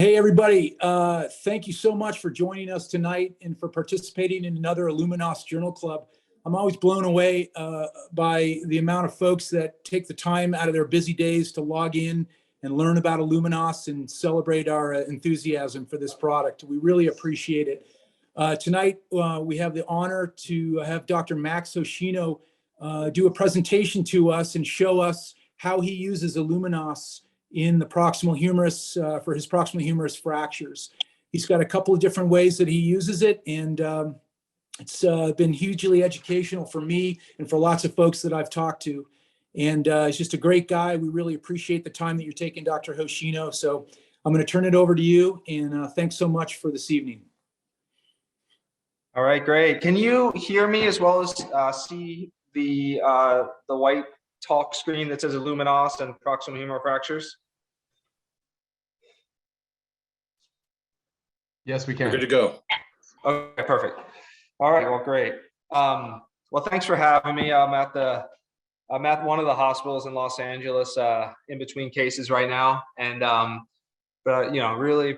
Hey, everybody. Thank you so much for joining us tonight and for participating in another IlluminOss Journal Club. I'm always blown away by the amount of folks that take the time out of their busy days to log in and learn about IlluminOss and celebrate our enthusiasm for this product. We really appreciate it. Tonight, we have the honor to have Dr. Max Hoshino do a presentation to us and show us how he uses IlluminOss in the proximal humerus for his proximal humerus fractures. He's got a couple of different ways that he uses it, and it's been hugely educational for me and for lots of folks that I've talked to. And he's just a great guy. We really appreciate the time that you're taking, Dr. Hoshino. So I'm going to turn it over to you, and thanks so much for this evening. All right, great. Can you hear me as well as see the white talk screen that says IlluminOss and proximal humeral fractures? Yes, we can. We're good to go. Okay, perfect. All right, well, great. Well, thanks for having me. I'm at one of the hospitals in Los Angeles, in between cases right now, and but you know, really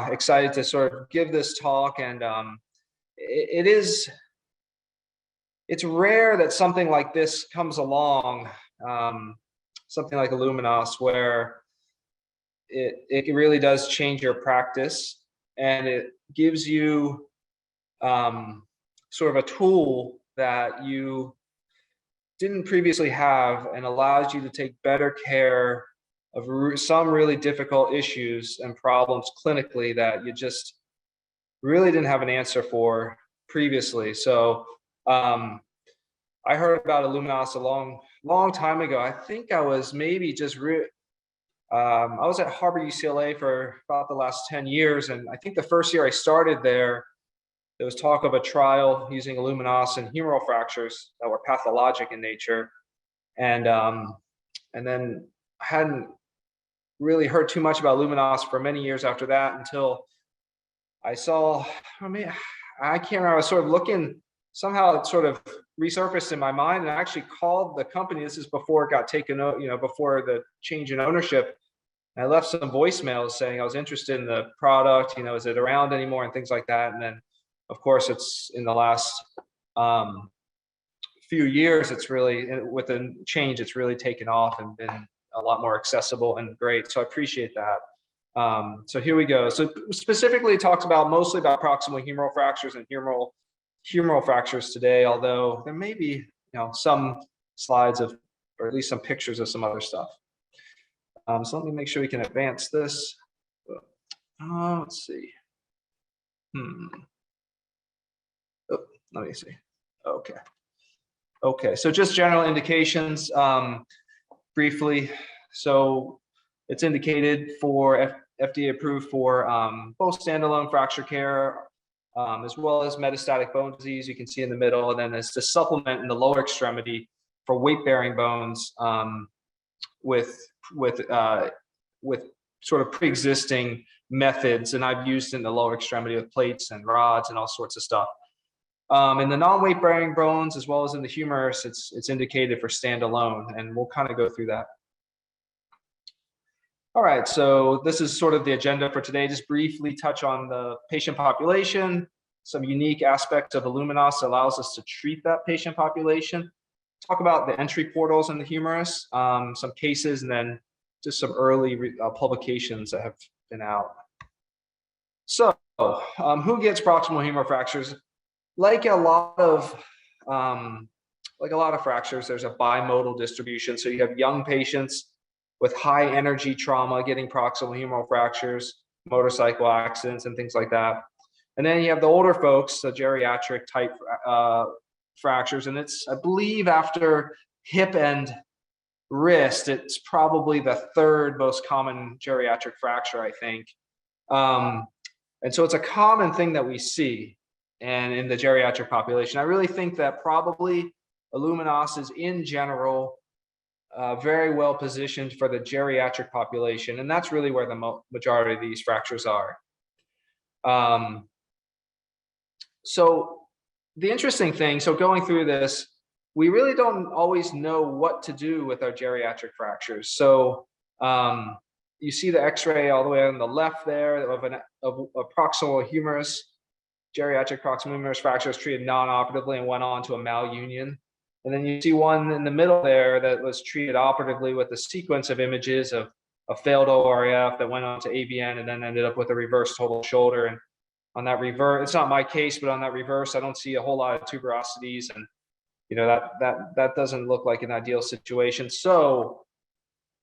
excited to sort of give this talk. And it's rare that something like this comes along, something like IlluminOss, where it really does change your practice, and it gives you sort of a tool that you didn't previously have, and allows you to take better care of some really difficult issues and problems clinically that you just really didn't have an answer for previously. So I heard about IlluminOss a long time ago. I think I was maybe just I was at Harvard UCLA for about the last 10 years. And I think the first year I started there was talk of a trial using IlluminOss and humeral fractures that were pathologic in nature. And then I hadn't really heard too much about IlluminOss for many years after that, until I saw, I can't remember, I was sort of looking, somehow it sort of resurfaced in my mind, and I actually called the company. This is before it got taken, before the change in ownership. And I left some voicemails saying I was interested in the product, is it around anymore, and things like that. And then, of course, it's in the last few years, it's really, with the change, it's really taken off and been a lot more accessible and great. So I appreciate that. So here we go. So specifically, it talks mostly about proximal humeral fractures and humeral fractures today, although there may be some slides of, or at least some pictures of some other stuff. So let me make sure we can advance this. Let's see. Oh, let me see. Okay, so just general indications briefly. So it's indicated for FDA approved for both standalone fracture care as well as metastatic bone disease, you can see in the middle, and then it's the supplement in the lower extremity for weight-bearing bones with sort of pre-existing methods, and I've used in the lower extremity with plates and rods and all sorts of stuff. In the non-weight-bearing bones as well as in the humerus, it's indicated for standalone, and we'll kind of go through that. All right, so this is sort of the agenda for today. Just briefly touch on the patient population, some unique aspects of IlluminOss that allows us to treat that patient population. Talk about the entry portals in the humerus, some cases, and then just some early publications that have been out. So, who gets proximal humeral fractures? Like a lot of fractures, there's a bimodal distribution. So you have young patients with high energy trauma getting proximal humeral fractures, motorcycle accidents, and things like that. And then you have the older folks, the geriatric type fractures, and it's, I believe, after hip and wrist, it's probably the third most common geriatric fracture, I think. And so it's a common thing that we see, and in the geriatric population. I really think that probably IlluminOss is, in general, very well positioned for the geriatric population, and that's really where the majority of these fractures are. So the interesting thing, so going through this, we really don't always know what to do with our geriatric fractures. So you see the X-ray all the way on the left there of a proximal humerus, geriatric proximal humerus fractures treated non-operatively and went on to a malunion. And then you see one in the middle there that was treated operatively with a sequence of images of a failed ORF that went on to AVN and then ended up with a reverse total shoulder. And on that reverse, it's not my case, but on that reverse, I don't see a whole lot of tuberosities, and that doesn't look like an ideal situation. So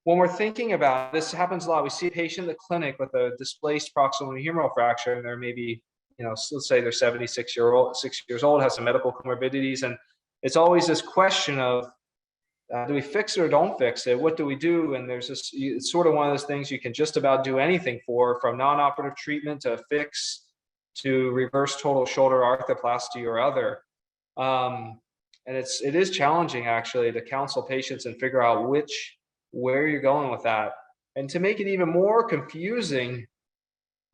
when we're thinking about this, happens a lot. We see a patient in the clinic with a displaced proximal humeral fracture, and they're maybe, let's say they're 6 years old, has some medical comorbidities, and it's always this question of, do we fix it or don't fix it? What do we do? And there's this, it's sort of one of those things you can just about do anything for, from non-operative treatment to fix to reverse total shoulder arthroplasty or other. And it is challenging actually to counsel patients and figure out where you're going with that. And to make it even more confusing,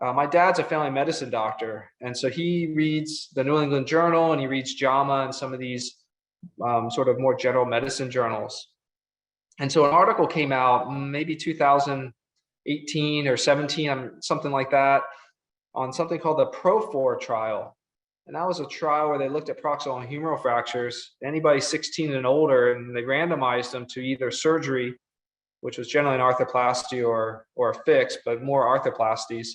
my dad's a family medicine doctor, and so he reads the New England Journal and he reads JAMA and some of these sort of more general medicine journals. And so an article came out maybe 2018 or 17, something like that, on something called the PRO4 trial. And that was a trial where they looked at proximal humeral fractures, anybody 16 and older, and they randomized them to either surgery, which was generally an arthroplasty or a fix, but more arthroplasties,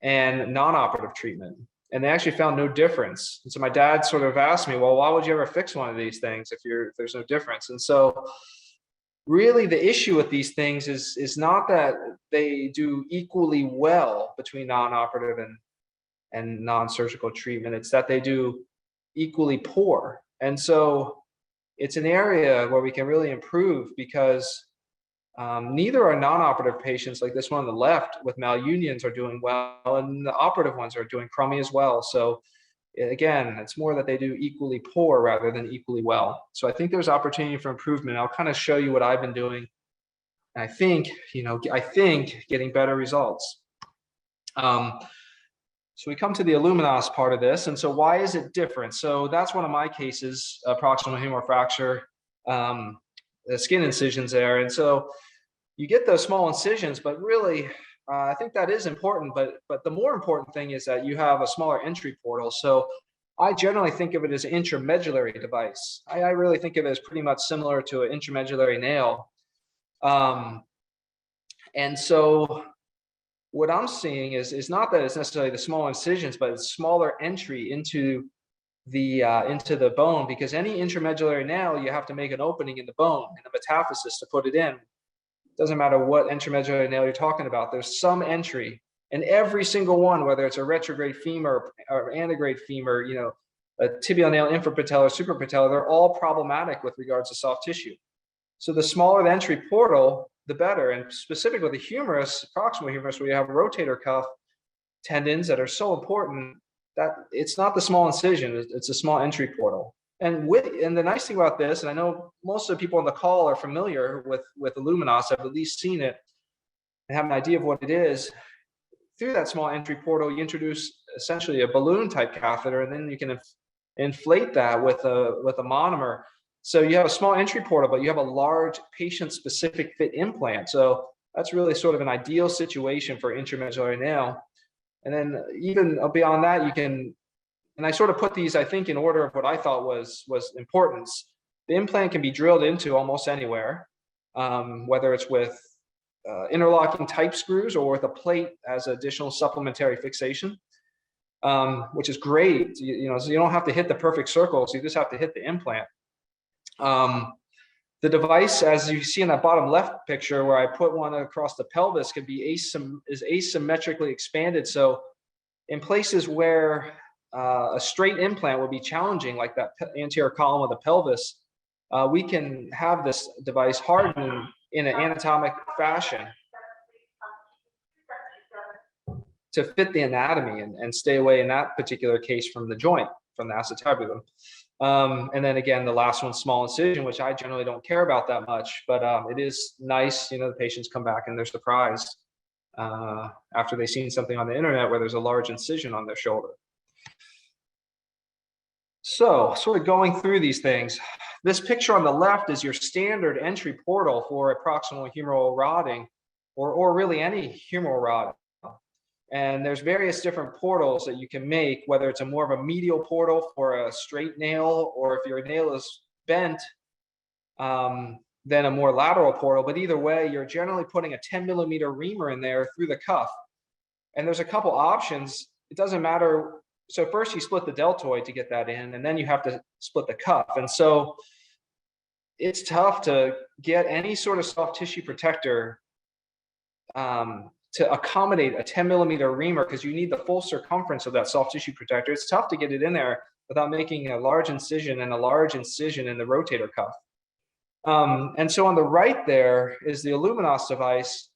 and non-operative treatment. And they actually found no difference. And so my dad sort of asked me, well, why would you ever fix one of these things if there's no difference? And so really the issue with these things is not that they do equally well between non-operative and non-surgical treatment. It's that they do equally poor. And so it's an area where we can really improve, because neither are non-operative patients like this one on the left with malunions are doing well, and the operative ones are doing crummy as well. So again, it's more that they do equally poor rather than equally well. So I think there's opportunity for improvement. I'll kind of show you what I've been doing. And I think getting better results. So we come to the IlluminOss part of this. And so why is it different? So that's one of my cases, proximal humeral fracture, the skin incisions there. And so you get those small incisions, but really, I think that is important. But the more important thing is that you have a smaller entry portal. So I generally think of it as an intramedullary device. I really think of it as pretty much similar to an intramedullary nail. And so what I'm seeing is not that it's necessarily the small incisions, but it's smaller entry into the bone, because any intramedullary nail, you have to make an opening in the bone and a metaphysis to put it in. It doesn't matter what intramedullary nail you're talking about, there's some entry. And every single one, whether it's a retrograde femur or antegrade femur, a tibial nail, infrapatellar, suprapatellar, they're all problematic with regards to soft tissue. So the smaller the entry portal, the better. And specific with the humerus, proximal humerus, where you have rotator cuff tendons that are so important, that it's not the small incision, it's a small entry portal. And the nice thing about this, and I know most of the people on the call are familiar with IlluminOss, have at least seen it and have an idea of what it is. Through that small entry portal, you introduce essentially a balloon type catheter, and then you can inflate that with a monomer. So you have a small entry portal, but you have a large patient-specific fit implant. So that's really sort of an ideal situation for intramedullary nail. And then even beyond that, you can, and I sort of put these, I think, in order of what I thought was importance. The implant can be drilled into almost anywhere, whether it's with interlocking type screws or with a plate as additional supplementary fixation, which is great. So you don't have to hit the perfect circles, you just have to hit the implant. The device, as you see in that bottom left picture where I put one across the pelvis, could be asymmetrically expanded. So in places where a straight implant would be challenging, like that anterior column of the pelvis, we can have this device hardened in an anatomic fashion to fit the anatomy and stay away in that particular case from the joint, from the acetabulum. And then again, the last one, small incision, which I generally don't care about that much, but it is nice. The patients come back and they're surprised after they've seen something on the internet where there's a large incision on their shoulder. So sort of going through these things, this picture on the left is your standard entry portal for a proximal humeral rotting. or really any humeral rod. And there's various different portals that you can make, whether it's a more of a medial portal for a straight nail, or if your nail is bent, then a more lateral portal. But either way, you're generally putting a 10mm reamer in there through the cuff. And there's a couple options. It doesn't matter. So first you split the deltoid to get that in, and then you have to split the cuff. And so it's tough to get any sort of soft tissue protector to accommodate a 10mm reamer, because you need the full circumference of that soft tissue protector. It's tough to get it in there without making a large incision and a large incision in the rotator cuff. And so on the right there is the IlluminOss device,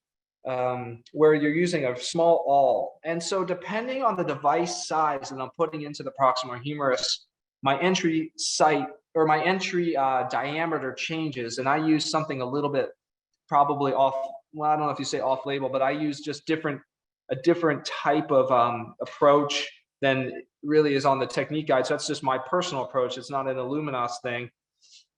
where you're using a small awl. And so depending on the device size that I'm putting into the proximal humerus, my entry site or my entry diameter changes. And I use something a little bit probably off, well, I don't know if you say off label, but I use just a different type of approach than really is on the technique guide. So that's just my personal approach. It's not an IlluminOss thing.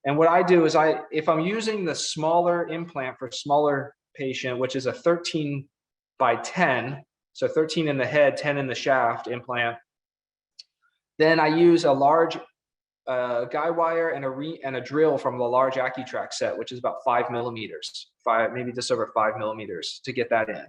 And what I do is if I'm using the smaller implant for smaller patient, which is a 13 by 10, so 13 in the head, 10 in the shaft implant, then I use a large guide wire and a drill from the large AccuTrack set, which is about 5mm, maybe just over 5mm to get that in.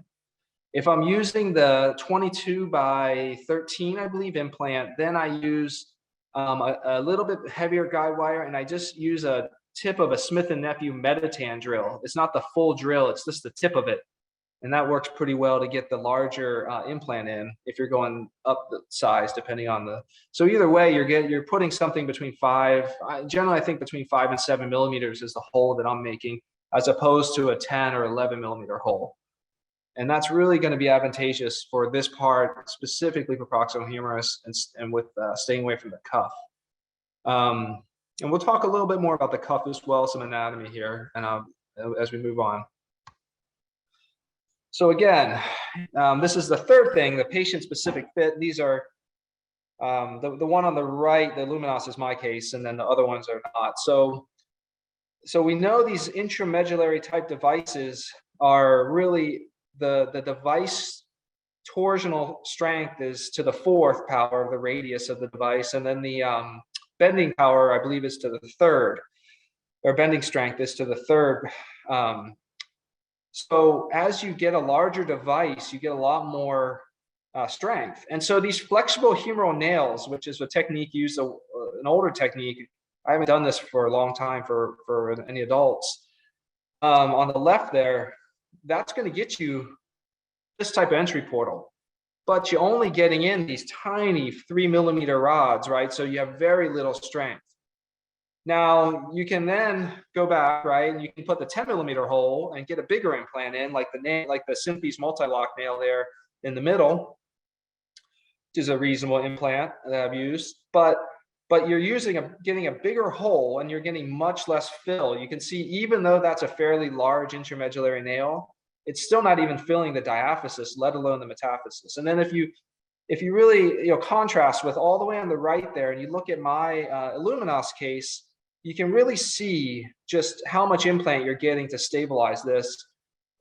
If I'm using the 22 by 13, I believe, implant, then I use a little bit heavier guide wire, and I just use a tip of a Smith & Nephew Meditan drill. It's not the full drill, it's just the tip of it. And that works pretty well to get the larger implant in if you're going up the size, depending on the. So either way, you're putting something between generally I think between 5 and 7mm is the hole that I'm making, as opposed to a 10 or 11mm hole. And that's really going to be advantageous for this part, specifically for proximal humerus, and with staying away from the cuff. And we'll talk a little bit more about the cuff as well, some anatomy here, and as we move on. So again, this is the third thing, the patient-specific fit. These are the one on the right, the IlluminOss is my case, and then the other ones are not. So we know these intramedullary type devices are really the device torsional strength is to the 4th power of the radius of the device, and then the bending power, I believe, is to the 3rd, or bending strength is to the 3rd. So as you get a larger device, you get a lot more strength. And so these flexible humeral nails, which is a technique used, an older technique, I haven't done this for a long time for any adults. On the left there, that's going to get you this type of entry portal, but you're only getting in these tiny 3mm rods, right? So you have very little strength. Now you can then go back, right, and you can put the 10mm hole and get a bigger implant in, like the Synthes multi-lock nail there in the middle, which is a reasonable implant that I've used. But you're getting a bigger hole, and you're getting much less fill. You can see, even though that's a fairly large intramedullary nail, it's still not even filling the diaphysis, let alone the metaphysis. And then if you really contrast with all the way on the right there, and you look at my IlluminOss case, you can really see just how much implant you're getting to stabilize this,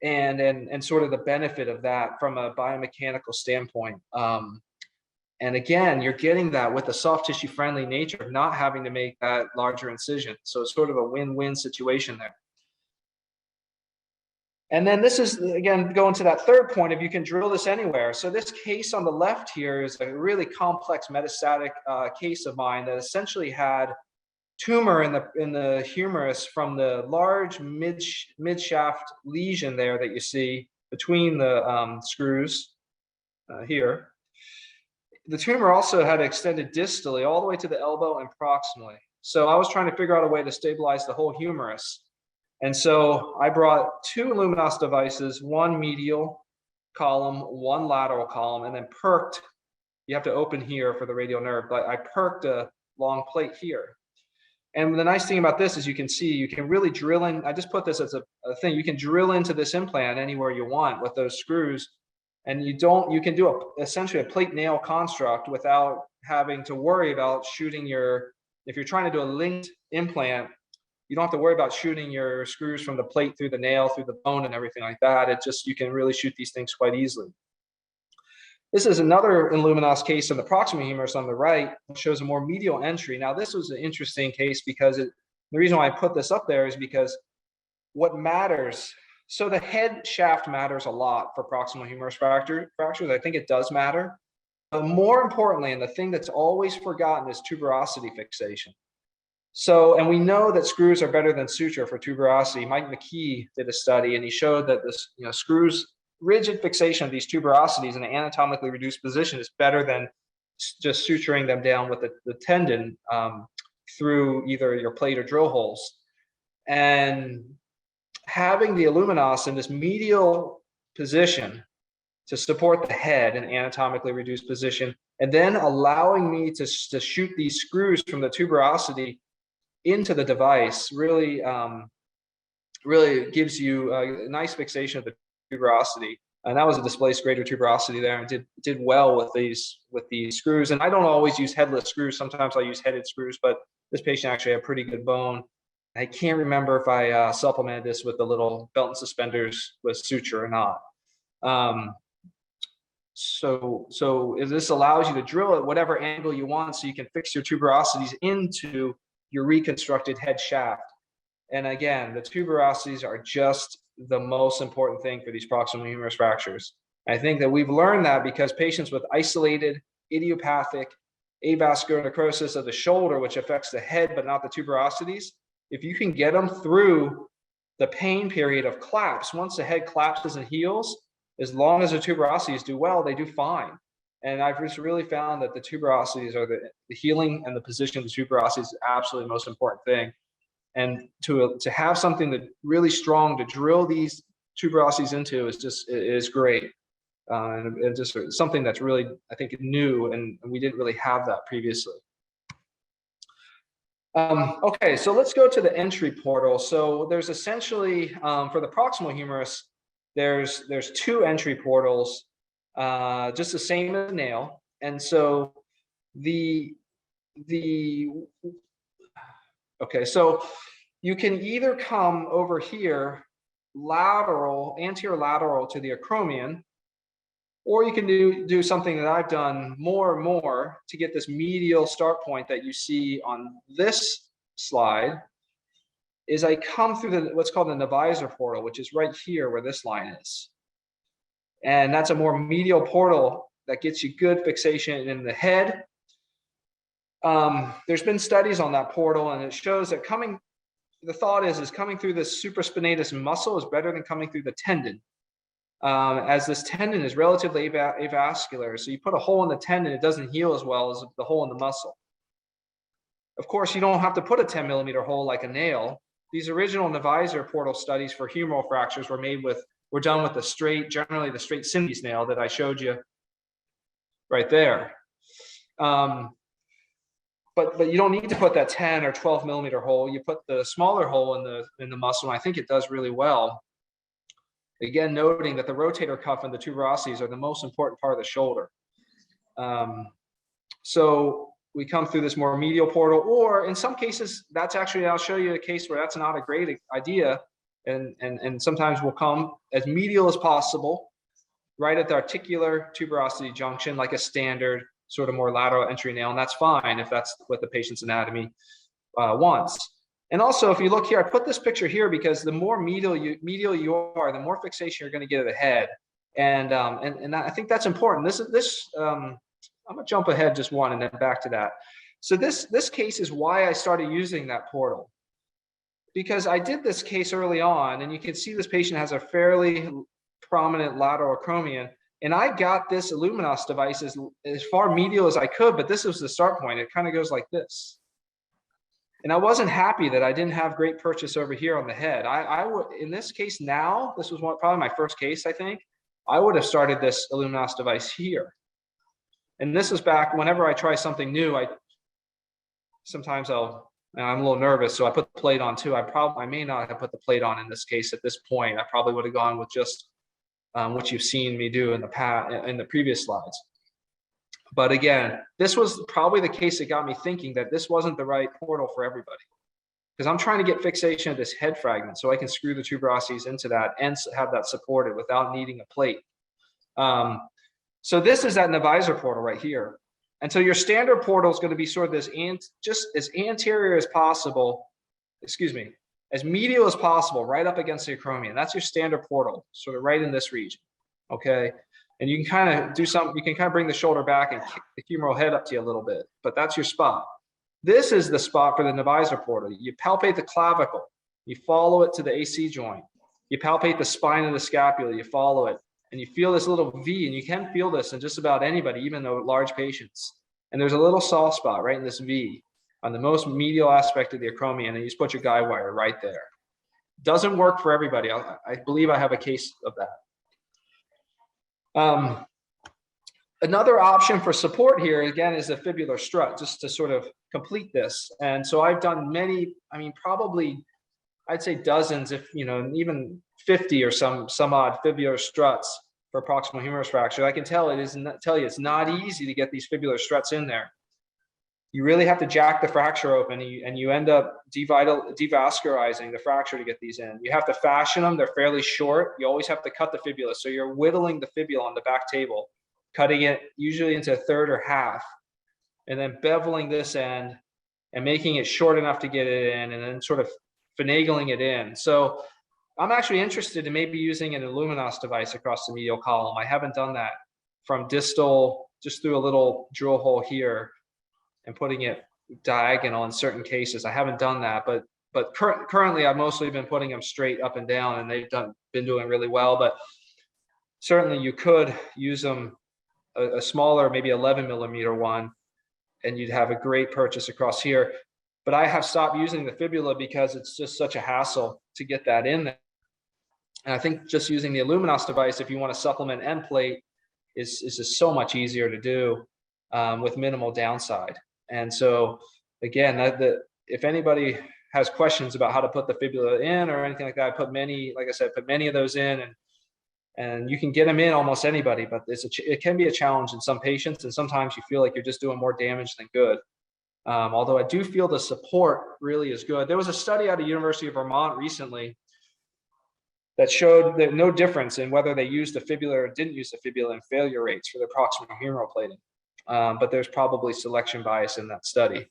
and sort of the benefit of that from a biomechanical standpoint. And again, you're getting that with the soft tissue friendly nature of not having to make that larger incision. So it's sort of a win-win situation there. And then this is, again, going to that third point of you can drill this anywhere. So this case on the left here is a really complex metastatic case of mine that essentially had tumor in the humerus from the large mid-shaft lesion there that you see between the screws here. The tumor also had extended distally all the way to the elbow and proximally. So I was trying to figure out a way to stabilize the whole humerus. And so I brought 2 IlluminOss devices, one medial column, one lateral column, and then perked. You have to open here for the radial nerve, but I perked a long plate here. And the nice thing about this is you can see, you can really drill in. I just put this as a thing. You can drill into this implant anywhere you want with those screws. And you can do essentially a plate nail construct without having to worry about shooting if you're trying to do a linked implant, You don't have to worry about shooting your screws from the plate through the nail, through the bone and everything like that. It just, you can really shoot these things quite easily. This is another IlluminOss case on the proximal humerus on the right, which shows a more medial entry. Now, this was an interesting case because the reason why I put this up there is because what matters, so the head shaft matters a lot for proximal humerus fractures. I think it does matter. But more importantly, and the thing that's always forgotten, is tuberosity fixation. So, and we know that screws are better than suture for tuberosity. Mike McKee did a study, and he showed that this, screws, rigid fixation of these tuberosities in an anatomically reduced position is better than just suturing them down with the tendon through either your plate or drill holes. And having the IlluminOss in this medial position to support the head in anatomically reduced position, and then allowing me to shoot these screws from the tuberosity into the device really really gives you a nice fixation of the tuberosity. And that was a displaced greater tuberosity there, and did well with these screws. And I don't always use headless screws. Sometimes I use headed screws, but this patient actually had pretty good bone. I can't remember if I supplemented this with the little belt and suspenders with suture or not. So this allows you to drill at whatever angle you want, so you can fix your tuberosities into your reconstructed head shaft. And again, the tuberosities are just the most important thing for these proximal humerus fractures. I think that we've learned that because patients with isolated idiopathic avascular necrosis of the shoulder, which affects the head but not the tuberosities, if you can get them through the pain period of collapse, once the head collapses and heals, as long as the tuberosities do well, they do fine. And I've just really found that the tuberosities are the healing, and the position of the tuberosities is absolutely the most important thing. And to have something that really strong to drill these tuberosities into is great. And just something that's really, I think, new, and we didn't really have that previously. Okay, so let's go to the entry portal. So there's essentially, for the proximal humerus, there's two entry portals, just the same as a nail. And so okay, so you can either come over here anterior lateral to the acromion, or you can do something that I've done more and more to get this medial start point that you see on this slide, is I come through what's called the Neviaser portal, which is right here where this line is. And that's a more medial portal that gets you good fixation in the head. There's been studies on that portal, and it shows that the thought is coming through this supraspinatus muscle is better than coming through the tendon. As this tendon is relatively avascular, so you put a hole in the tendon, it doesn't heal as well as the hole in the muscle. Of course, you don't have to put a 10-millimeter hole like a nail. These original Neviaser portal studies for humeral fractures were done with generally the straight Cindy's nail that I showed you right there. But you don't need to put that 10 or 12 millimeter hole. You put the smaller hole in the muscle, and I think it does really well. Again, noting that the rotator cuff and the tuberosities are the most important part of the shoulder. So we come through this more medial portal, or in some cases, that's actually, I'll show you a case where that's not a great idea. And sometimes we'll come as medial as possible, right at the articular tuberosity junction, like a standard sort of more lateral entry nail, and that's fine if that's what the patient's anatomy wants. And also, if you look here, I put this picture here because the more medial you are, the more fixation you're going to get of the head, and I think that's important. I'm gonna jump ahead just one and then back to that. So this case is why I started using that portal, because I did this case early on, and you can see this patient has a fairly prominent lateral acromion. And I got this IlluminOss device as far medial as I could, but this was the start point. It kind of goes like this. And I wasn't happy that I didn't have great purchase over here on the head. I would, in this case now, this was probably my first case, I think, I would have started this IlluminOss device here. And this is back whenever I try something new, sometimes I'm a little nervous, so I put the plate on too. I may not have put the plate on in this case at this point. I probably would have gone with just what you've seen me do in the previous slides. But again, this was probably the case that got me thinking that this wasn't the right portal for everybody. because I'm trying to get fixation of this head fragment so I can screw the tuberosities into that and have that supported without needing a plate. So this is that Neviaser portal right here. And so your standard portal is going to be sort of this, just as anterior as possible, excuse me, as medial as possible, right up against the acromion. That's your standard portal, sort of right in this region, okay? And you can kind of do something, you can kind of bring the shoulder back and kick the humeral head up to you a little bit, but that's your spot. This is the spot for the Neviaser portal. You palpate the clavicle, you follow it to the AC joint. You palpate the spine of the scapula, you follow it, and you feel this little V, and you can feel this in just about anybody, even though large patients. And there's a little soft spot right in this V on the most medial aspect of the acromion, and you just put your guide wire right there. Doesn't work for everybody. I believe I have a case of that. Another option for support here, again, is the fibular strut, just to sort of complete this. And so I've done many, I mean, probably, I'd say dozens, if, you know, even 50 or some odd fibular struts for proximal humerus fracture. I can tell it's not easy to get these fibular struts in there. You really have to jack the fracture open, and you end up devascularizing the fracture to get these in. You have to fashion them. They're fairly short. You always have to cut the fibula. So you're whittling the fibula on the back table, cutting it usually into a third or half, and then beveling this end and making it short enough to get it in, and then sort of finagling it in. So I'm actually interested in maybe using an IlluminOss device across the medial column. I haven't done that from distal, just through a little drill hole here and putting it diagonal in certain cases. I haven't done that, but currently I've mostly been putting them straight up and down, and they've been doing really well. But certainly you could use them, a smaller, maybe 11 millimeter one, and you'd have a great purchase across here. But I have stopped using the fibula because it's just such a hassle to get that in there. And I think just using the IlluminOss device, if you want to supplement end plate, is just so much easier to do with minimal downside. And so again, if anybody has questions about how to put the fibula in or anything like that, I put many, like I said, put many of those in, and you can get them in almost anybody, but it can be a challenge in some patients, and sometimes you feel like you're just doing more damage than good. Although I do feel the support really is good. There was a study out of University of Vermont recently that showed that no difference in whether they used the fibula or didn't use the fibula in failure rates for the proximal humeral plating. But there's probably selection bias in that study.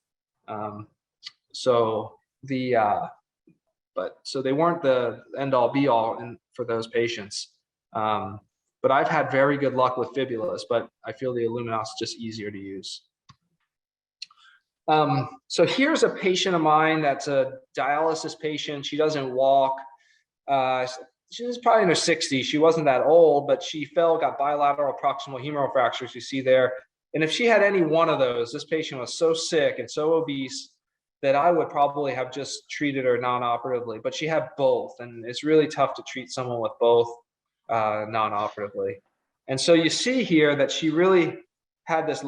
So they weren't the end all be all for those patients. But I've had very good luck with fibulas, but I feel the IlluminOss is just easier to use. So here's a patient of mine that's a dialysis patient. She doesn't walk. She was probably in her 60s. She wasn't that old, but she got bilateral proximal humeral fractures, you see there. And if she had any one of those, this patient was so sick and so obese that I would probably have just treated her non-operatively, but she had both. And it's really tough to treat someone with both non-operatively. And so you see here that she really had this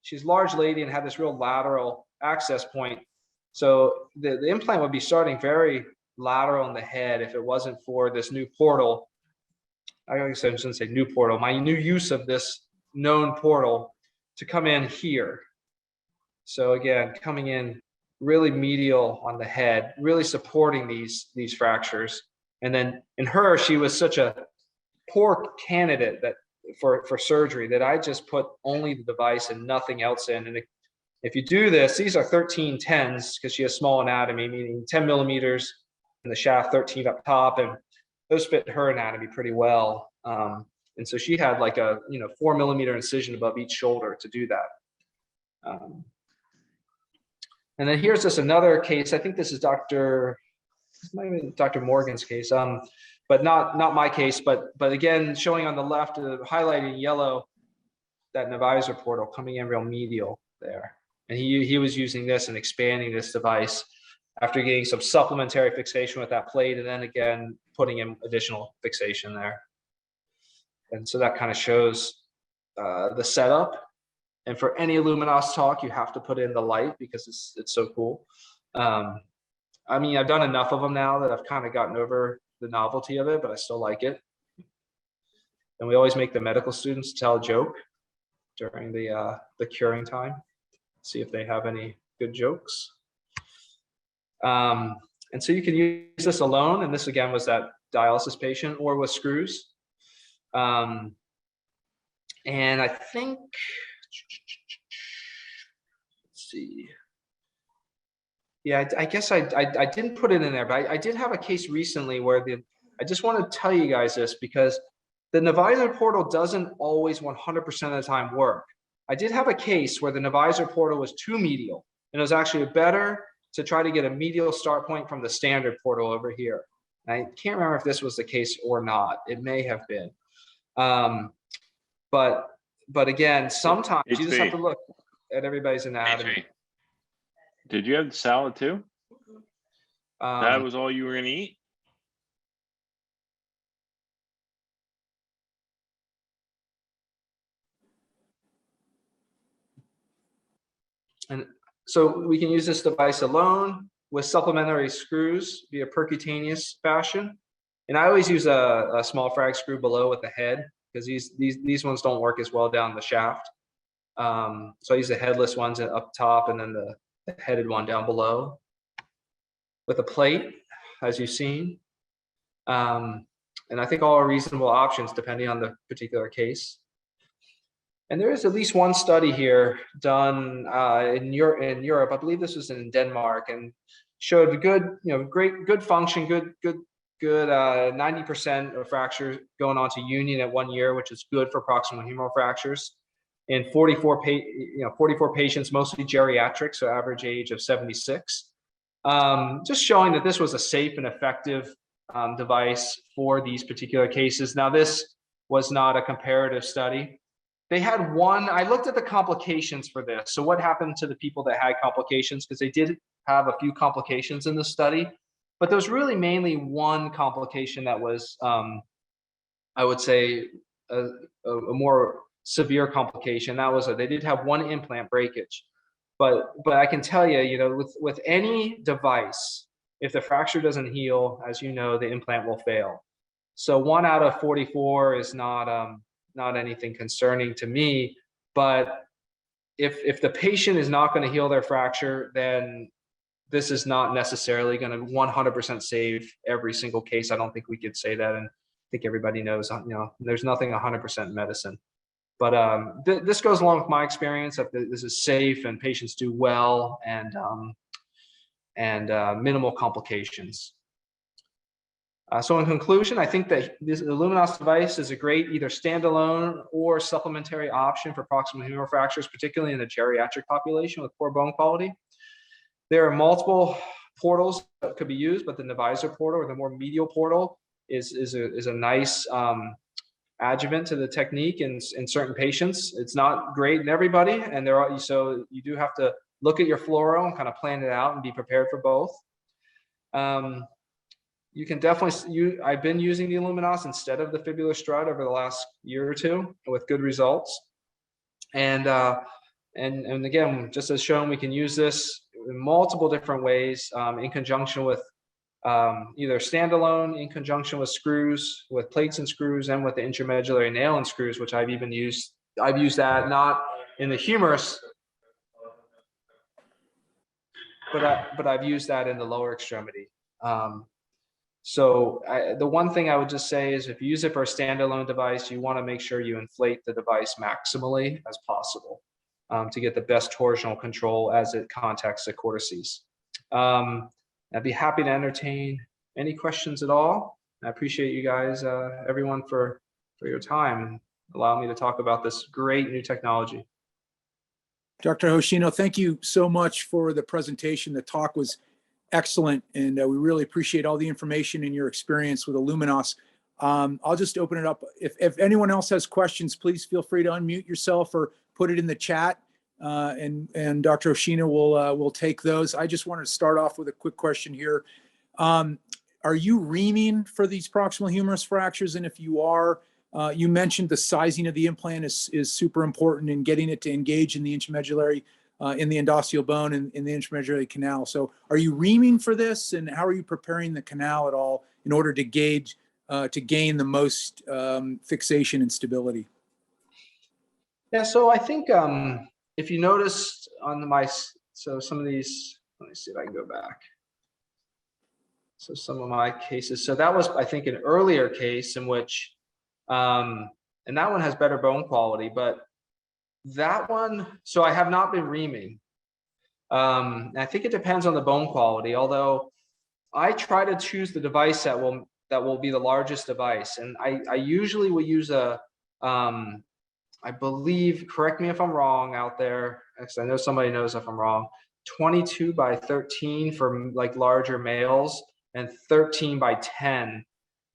she's a large lady and had this real lateral access point. So the implant would be starting very lateral in the head if it wasn't for this new portal. I guess I shouldn't say new portal, my new use of this known portal to come in here. So again, coming in really medial on the head, really supporting these fractures. And then in her, she was such a poor candidate for surgery that I just put only the device and nothing else in. And if you do this, these are 13 10s because she has small anatomy, meaning 10 millimeters in the shaft, 13 up top, and those fit her anatomy pretty well. And so she had like a 4 millimeter incision above each shoulder to do that. And then here's just another case. I think this is Dr. Morgan's case, but not my case. But again, showing on the left, highlighted in yellow, that Neviaser portal coming in real medial there. And he was using this and expanding this device after getting some supplementary fixation with that plate, and then again putting in additional fixation there. And so that kind of shows the setup. And for any IlluminOss talk, you have to put in the light because it's so cool. I mean, I've done enough of them now that I've kind of gotten over the novelty of it, but I still like it. And we always make the medical students tell a joke during the curing time, see if they have any good jokes. And so you can use this alone, and this again was that dialysis patient, or with screws. And I think, let's see. Yeah, I guess I didn't put it in there, but I did have a case recently where I just want to tell you guys this, because the Neviaser portal doesn't always 100% of the time work. I did have a case where the Neviaser portal was too medial, and it was actually better to try to get a medial start point from the standard portal over here. And I can't remember if this was the case or not. It may have been. But again, sometimes you just have to look at everybody's anatomy. Did you have the salad too? That was all you were going to eat? And so we can use this device alone with supplementary screws via percutaneous fashion. And I always use a small frag screw below with the head, because these ones don't work as well down the shaft. So I use the headless ones up top, and then the headed one down below with a plate, as you've seen. And I think all are reasonable options depending on the particular case. And there is at least one study here done in Europe. I believe this was in Denmark, and showed good, good function, good 90% of fractures going on to union at 1 year, which is good for proximal humeral fractures. In 44 patients, mostly geriatric, so average age of 76. Just showing that this was a safe and effective device for these particular cases. Now, this was not a comparative study. They had one, I looked at the complications for this. So what happened to the people that had complications? Because they did have a few complications in the study, but there was really mainly one complication that was, I would say, a more severe complication. That was they did have one implant breakage. But I can tell you, with any device, if the fracture doesn't heal, as you know, the implant will fail. So 1 out of 44 is not anything concerning to me. But if the patient is not going to heal their fracture, then this is not necessarily going to 100% save every single case. I don't think we could say that, and I think everybody knows, there's nothing 100% medicine. But this goes along with my experience that this is safe and patients do well, and minimal complications. So in conclusion, I think that this IlluminOss device is a great either standalone or supplementary option for proximal humeral fractures, particularly in the geriatric population with poor bone quality. There are multiple portals that could be used, but the Neviaser portal, or the more medial portal, is a nice adjuvant to the technique in certain patients. It's not great in everybody, and so you do have to look at your fluoro and kind of plan it out and be prepared for both. You can definitely I've been using the IlluminOss instead of the fibular strut over the last year or two with good results. And again, just as shown, we can use this in multiple different ways in conjunction with either standalone, in conjunction with screws, with plates and screws, and with the intramedullary nail and screws, which I've even used. I've used that not in the humerus, but I've used that in the lower extremity. So the one thing I would just say is, if you use it for a standalone device, you want to make sure you inflate the device maximally as possible to get the best torsional control as it contacts the cortices. I'd be happy to entertain any questions at all. I appreciate you guys, everyone, for your time and allowing me to talk about this great new technology. Dr. Hoshino, thank you so much for the presentation. The talk was excellent, and we really appreciate all the information and your experience with IlluminOss. I'll just open it up. If anyone else has questions, please feel free to unmute yourself or put it in the chat, and Dr. Hoshino will take those. I just wanted to start off with a quick question here. Are you reaming for these proximal humerus fractures? And if you are, you mentioned the sizing of the implant is super important in getting it to engage in the intramedullary, in the endosteal bone and in the intramedullary canal. So are you reaming for this, and how are you preparing the canal at all in order to gain the most fixation and stability? Yeah, so I think if you noticed on some of these, let me see if I can go back. So some of my cases. So that was, I think, an earlier case in which, and that one has better bone quality, but that one, so I have not been reaming. I think it depends on the bone quality, although I try to choose the device that will be the largest device. And I usually will use a, I believe, correct me if I'm wrong out there, because I know somebody knows if I'm wrong, 22 by 13 for like larger males and 13 by 10,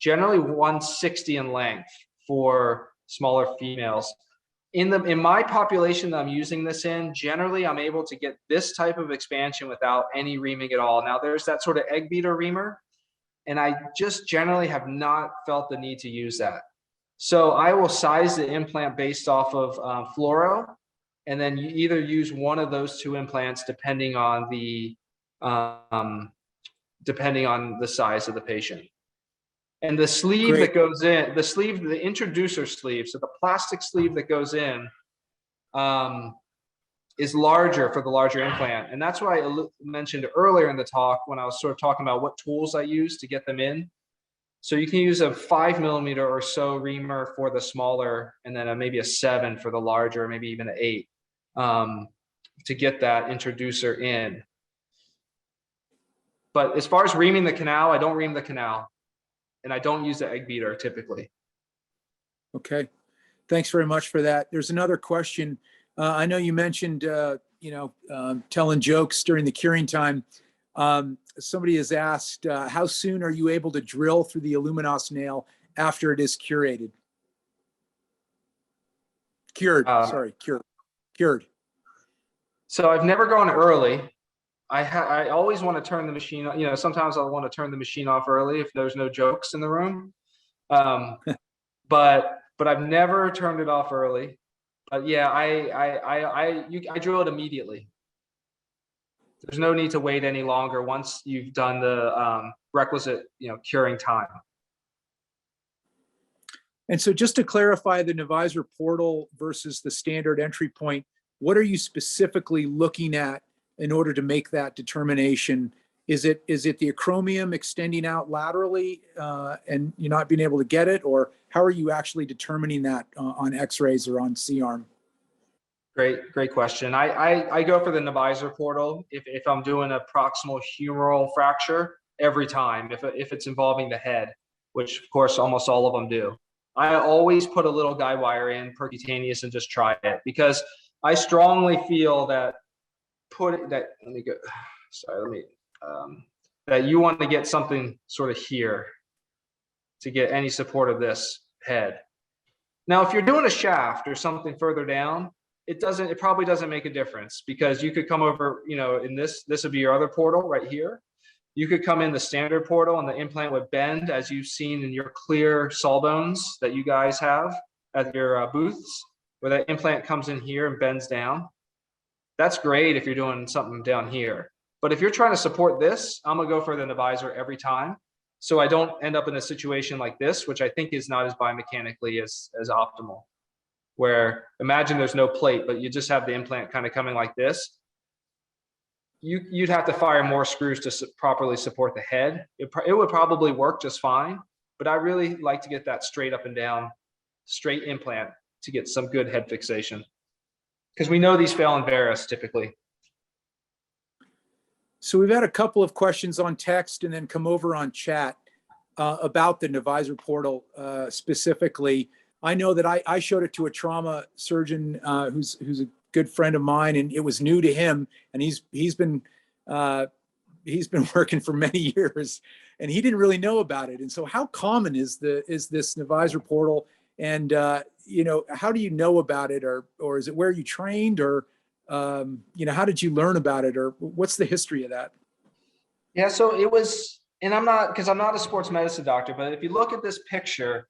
generally 160 in length for smaller females. In my population that I'm using this in, generally I'm able to get this type of expansion without any reaming at all. Now there's that sort of egg beater reamer, and I just generally have not felt the need to use that. So I will size the implant based off of fluoro, and then you either use one of those two implants depending on the size of the patient. And the sleeve that goes in, the introducer sleeve, so the plastic sleeve that goes in is larger for the larger implant. And that's what I mentioned earlier in the talk when I was sort of talking about what tools I use to get them in. So you can use a 5 millimeter or so reamer for the smaller, and then maybe a 7 for the larger, maybe even an 8 to get that introducer in. But as far as reaming the canal, I don't ream the canal. And I don't use the egg beater typically. Okay, thanks very much for that. There's another question. I know you mentioned, telling jokes during the curing time. Somebody has asked, how soon are you able to drill through the IlluminOss nail after it is curated? Cured. So I've never gone early. I always want to turn the machine, sometimes I want to turn the machine off early if there's no jokes in the room. But I've never turned it off early. But yeah, I drill it immediately. There's no need to wait any longer once you've done the requisite, curing time. And so just to clarify the Neviaser portal versus the standard entry point, what are you specifically looking at in order to make that determination? Is it the acromion extending out laterally and you're not being able to get it? Or how are you actually determining that on x-rays or on C-arm? Great question. I go for the Neviaser portal if I'm doing a proximal humeral fracture every time, if it's involving the head, which of course almost all of them do. I always put a little guide wire in percutaneous and just try it, because I strongly feel that that you want to get something sort of here to get any support of this head. Now, if you're doing a shaft or something further down, it probably doesn't make a difference, because you could come over, in this would be your other portal right here. You could come in the standard portal and the implant would bend, as you've seen in your clear sawbones that you guys have at your booths, where that implant comes in here and bends down. That's great if you're doing something down here. But if you're trying to support this, I'm gonna go for the Neviaser every time, so I don't end up in a situation like this, which I think is not as biomechanically as optimal. Where imagine there's no plate, but you just have the implant kind of coming like this. You'd have to fire more screws to properly support the head. It would probably work just fine, but I really like to get that straight up and down, straight implant to get some good head fixation. Because we know these fail in varus typically. So we've had a couple of questions on text and then come over on chat about the Neviaser portal specifically. I know that I showed it to a trauma surgeon who's a good friend of mine, and it was new to him, and he's been working for many years, and he didn't really know about it. And so, how common is this Neviaser portal? And how do you know about it, or is it where you trained, or how did you learn about it, or what's the history of that? Yeah, so it was, and I'm not a sports medicine doctor, but if you look at this picture,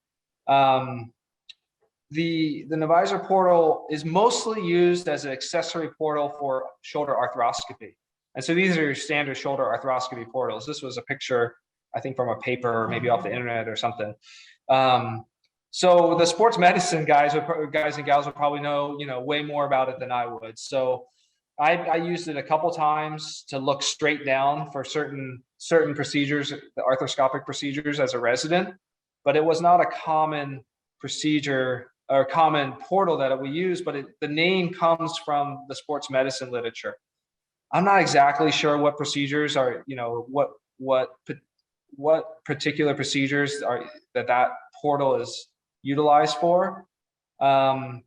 the Neviaser portal is mostly used as an accessory portal for shoulder arthroscopy. And so these are your standard shoulder arthroscopy portals. This was a picture, I think, from a paper or maybe off the internet or something. So the sports medicine guys and gals would probably know, way more about it than I would. So I used it a couple times to look straight down for certain certain procedures, the arthroscopic procedures as a resident, but it was not a common procedure or common portal that we use, but the name comes from the sports medicine literature. I'm not exactly sure what procedures are, you know, what particular procedures are that portal is utilized for. But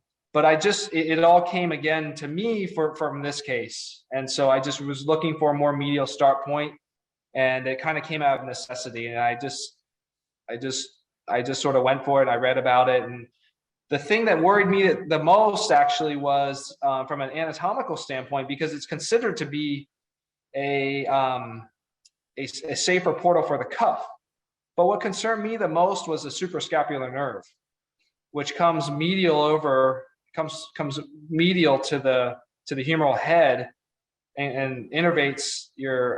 it all came again to me from this case. And so I just was looking for a more medial start point, and it kind of came out of necessity. And I just sort of went for it. I read about it. And the thing that worried me the most actually was from an anatomical standpoint, because it's considered to be a safer portal for the cuff. But what concerned me the most was the suprascapular nerve, which comes medial comes medial to the humeral head and innervates your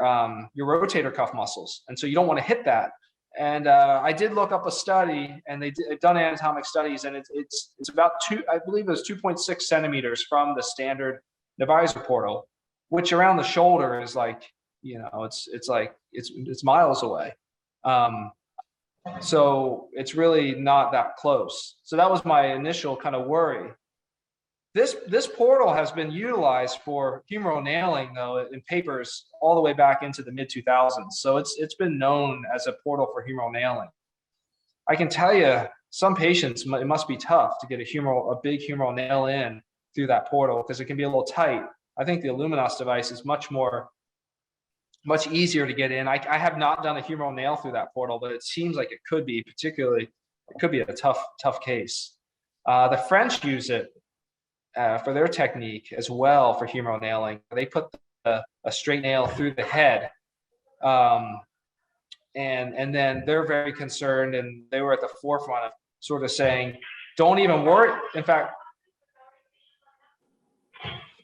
rotator cuff muscles. And so you don't want to hit that. And I did look up a study, and they've done anatomic studies, and it's about I believe it was 2.6 centimeters from the standard Neviaser portal, which around the shoulder is like, you know, it's miles away. So it's really not that close. So that was my initial kind of worry. This portal has been utilized for humeral nailing, though, in papers all the way back into the mid-2000s. So it's been known as a portal for humeral nailing. I can tell you, some patients, it must be tough to get a big humeral nail in through that portal, because it can be a little tight. I think the IlluminOss device is much easier to get in. I have not done a humeral nail through that portal, but it seems like it could be, particularly, it could be a tough case. The French use it for their technique as well for humeral nailing. They put a straight nail through the head, and then they're very concerned, and they were at the forefront of sort of saying, don't even worry. In fact,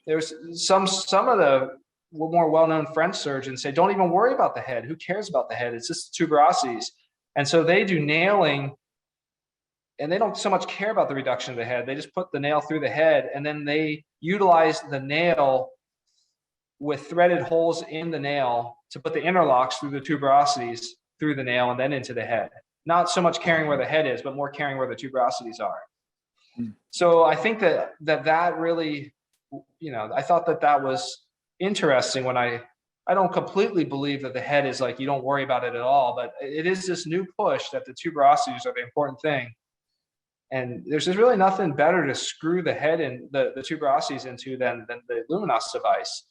there's some of the more well-known French surgeons say, don't even worry about the head. Who cares about the head? It's just tuberosities. And so they do nailing, and they don't so much care about the reduction of the head. They just put the nail through the head, and then they utilize the nail with threaded holes in the nail to put the interlocks through the tuberosities through the nail and then into the head. Not so much caring where the head is, but more caring where the tuberosities are. So I think that really, you know, I thought that was interesting. When I don't completely believe that the head is like, you don't worry about it at all, but it is this new push that the tuberosities are the important thing. And there's just really nothing better to screw the head and the tuberosities into than the IlluminOss device.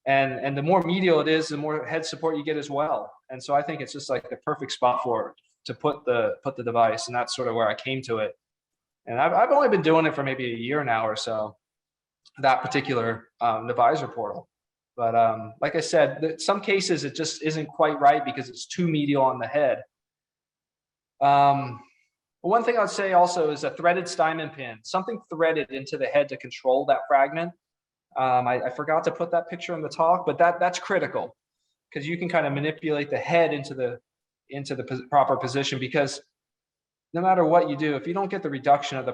And the more medial it is, the more head support you get as well. And so I think it's just like the perfect spot to put the device, and that's sort of where I came to it. And I've only been doing it for maybe a year now or so, that particular Neviaser portal. But like I said, some cases it just isn't quite right because it's too medial on the head. One thing I'd say also is a threaded Steinman pin, something threaded into the head to control that fragment. I forgot to put that picture in the talk, but that's critical, because you can kind of manipulate the head into the proper position, because no matter what you do, if you don't get the reduction of the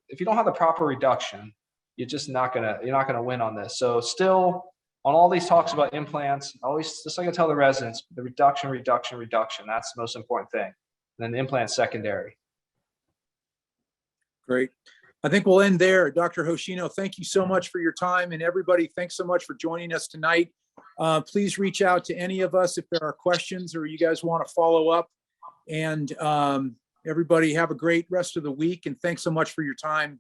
if you don't have the proper reduction, you're not gonna win on this. So still, on all these talks about implants, always, just like I tell the residents, the reduction, that's the most important thing. And then the implant's secondary. Great. I think we'll end there. Dr. Hoshino, thank you so much for your time. And everybody, thanks so much for joining us tonight. Please reach out to any of us if there are questions or you guys want to follow up. And everybody have a great rest of the week. And thanks so much for your time.